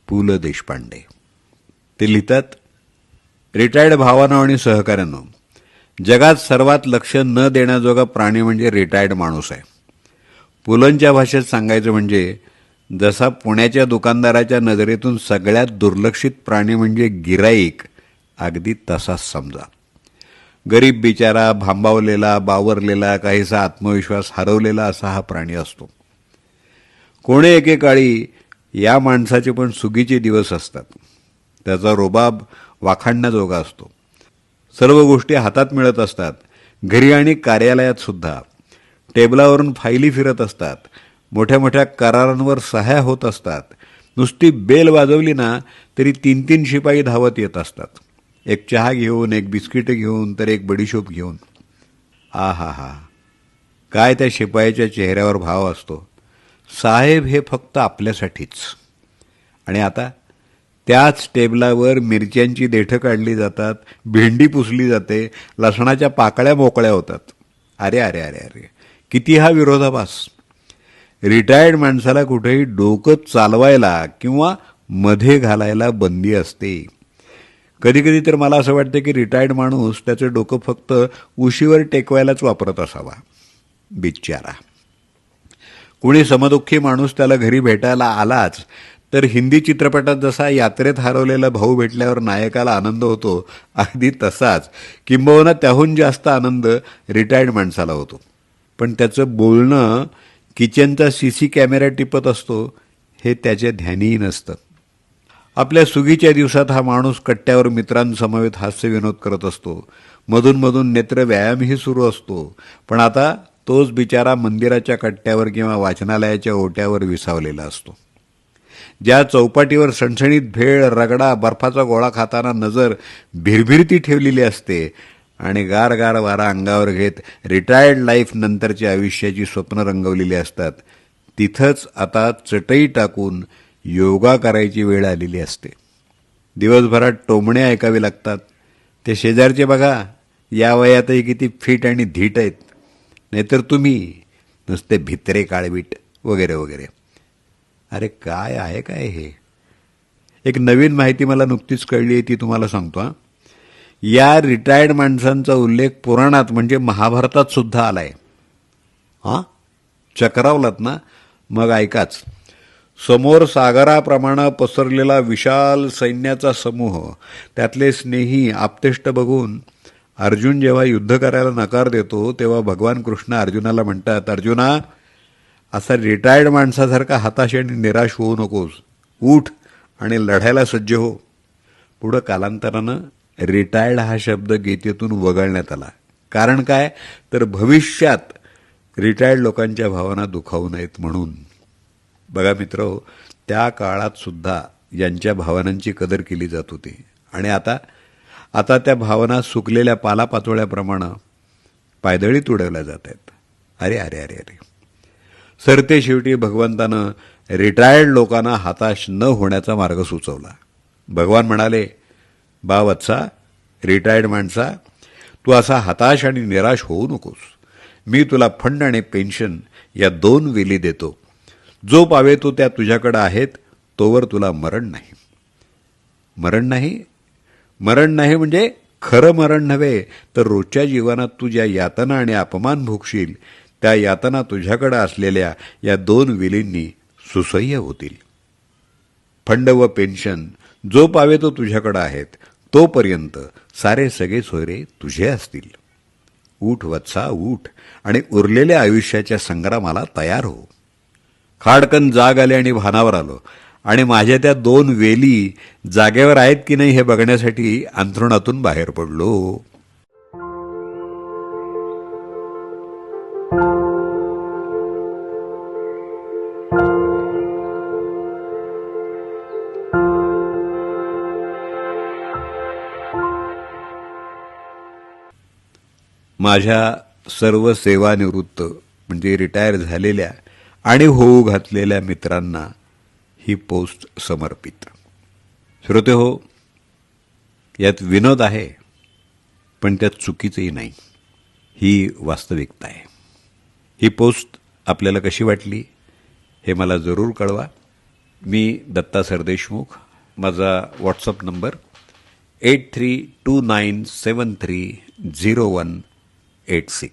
पु ल देशपांडे. ते लिहितात, रिटायर्ड भावांनो आणि सहकाऱ्यांनो, जगात सर्वात लक्ष न देण्याजोगा प्राणी म्हणजे रिटायर्ड माणूस आहे. पुलंच्या भाषेत सांगायचं म्हणजे जसा पुण्याच्या दुकानदाराच्या नजरेतून सगळ्यात दुर्लक्षित प्राणी म्हणजे गिराईक, अगदी तसाच समजा. गरीब बिचारा, भांबावलेला, बावरलेला, काहीसा आत्मविश्वास हरवलेला असा हा प्राणी असतो. कोणे एकेकाळी या माणसाचे पण सुगीचे दिवस असतात. त्याचा रोबाब वाखाणण्याजोगा असतो. सर्व गोष्टी हातात मिळत असतात. घरी आणि कार्यालयात सुद्धा टेबलावरून फायली फिरत असतात. मोठ्या मोठ्या करारांवर सह्या होत असतात. नुसती बेल वाजवली ना तरी 3-3 शिपाई धावत येत असतात. एक चहा घेऊन, एक बिस्किट घेऊन, तर एक बडीशोप घेऊन. आ हा हा, काय त्या शिपायाच्या चेहऱ्यावर भाव असतो. साहेब हे फक्त आपल्यासाठीच. आणि आता त्याच टेबलावर मिरच्यांची देठं काढली जातात, भेंडी पुसली जाते, लसणाच्या पाकळ्या मोकळ्या होतात. अरे अरे अरे अरे, किती हा विरोधाभास. रिटायर्ड माणसाला कुठेही डोकं चालवायला किंवा मध्ये घालायला बंदी असते. कधीकधी तर मला असं वाटतं की रिटायर्ड माणूस त्याचं डोकं फक्त उशीवर टेकवायलाच वापरत असावा. बिचारा. कुणी समदुःखी माणूस त्याला घरी भेटायला आलाच तर हिंदी चित्रपटात जसा यात्रेत हरवलेला भाऊ भेटल्यावर नायकाला आनंद होतो, अगदी तसाच किंबहुना त्याहून जास्त आनंद रिटायर्ड माणसाला होतो. पण त्याचं बोलणं किचनचा सीसी कॅमेरा टिपत असतो हे त्याच्या ध्यानीही नसतं. आपल्या सुगीच्या दिवसात हा माणूस कट्ट्यावर मित्रांसमवेत हास्यविनोद करत असतो. मधून मधून नेत्र व्यायामही सुरू असतो. पण आता तोच बिचारा मंदिराच्या कट्ट्यावर किंवा वाचनालयाच्या ओट्यावर विसावलेला असतो. ज्या चौपाटीवर सणसणीत भेळ, रगडा, बर्फाचा गोळा खाताना नजर भिरभिरती ठेवलेली असते आणि गारगार वारा अंगावर घेत रिटायर्ड लाईफ नंतरच्या आयुष्याची स्वप्न रंगवलेली असतात, तिथंच आता चटई टाकून योगा करायची वेळ आलेली असते. दिवसभरात टोमणे ऐकावे लागतात. ते शेजारचे बघा, या वयातही किती फिट आणि धीट आहेत, नाहीतर तुम्ही नुसते भित्रे काळवीट वगैरे वगैरे. अरे काय आहे काय हे. एक नवीन माहिती मला नुकतीच कळली आहे, ती तुम्हाला सांगतो. या रिटायर्ड माणसांचा उल्लेख पुराणात म्हणजे महाभारतात सुद्धा आलाय. चक्रावलात ना, मग ऐकाच. समोर सागराप्रमाणे पसरलेला विशाल सैन्याचा समूह, त्यातले स्नेही आप्तेष्ट बघून अर्जुन जेव्हा युद्ध करायला नकार देतो तेव्हा भगवान कृष्ण अर्जुनाला म्हणतात, अर्जुना, असा रिटायर्ड माणसासारखा हताश आणि निराश होऊ नकोस. उठ आणि लढायला सज्ज हो. पुढं कालांतरानं रिटायर्ड हा शब्द गीतेतून वगळण्यात आला. कारण काय, तर भविष्यात रिटायर्ड लोकांच्या भावना दुखावू नयेत म्हणून. बघा मित्र, त्या काळात सुद्धा यांच्या भावनांची कदर केली जात होती. आणि आता त्या भावना सुकलेल्या पालापाचोळ्याप्रमाणे पायदळीत उडवल्या जात आहेत. अरे अरे अरे अरे. सरते शेवटी भगवंतानं रिटायर्ड लोकांना हताश न होण्याचा मार्ग सुचवला. भगवान म्हणाले, बा वत्सा, रिटायर्ड माणसा, तू असा हताश आणि निराश होऊ नकोस. मी तुला फंड आणि पेन्शन या 2 वेली देतो. जो पावे तो त्या तुझ्याकडे आहेत, तोवर तुला मरण नाही. मरण नाही? मरण नाही म्हणजे खरं मरण नव्हे, तर रोजच्या जीवनात तू ज्या यातना आणि अपमान भोगशील त्या यातना तुझ्याकडे असलेल्या या 2 विलींनी सुसह्य होतील. फंड व पेन्शन जो पावे तो तुझ्याकडे आहेत, तोपर्यंत सारे सगळे सोयरे तुझे असतील. उठ वत्सा, उठ आणि उरलेल्या आयुष्याच्या संग्रामाला तयार हो. खाडकन जाग आले आणि भानावर आलो आणि माझ्या त्या 2 वेली जागेवर आहेत की नाही हे बघण्यासाठी अंथरुणातून बाहेर पडलो. माझ्या सर्व सेवानिवृत्त म्हणजे रिटायर झालेल्या आणि होऊ घातलेल्या मित्रांना ही पोस्ट समर्पित. श्रोते हो, यात विनोद आहे, पण त्यात चुकीचंही नाही. ही वास्तविकता आहे. ही पोस्ट आपल्याला कशी वाटली हे मला जरूर कळवा. मी दत्ता सरदेशमुख. माझा व्हॉट्सअप नंबर 8329730186.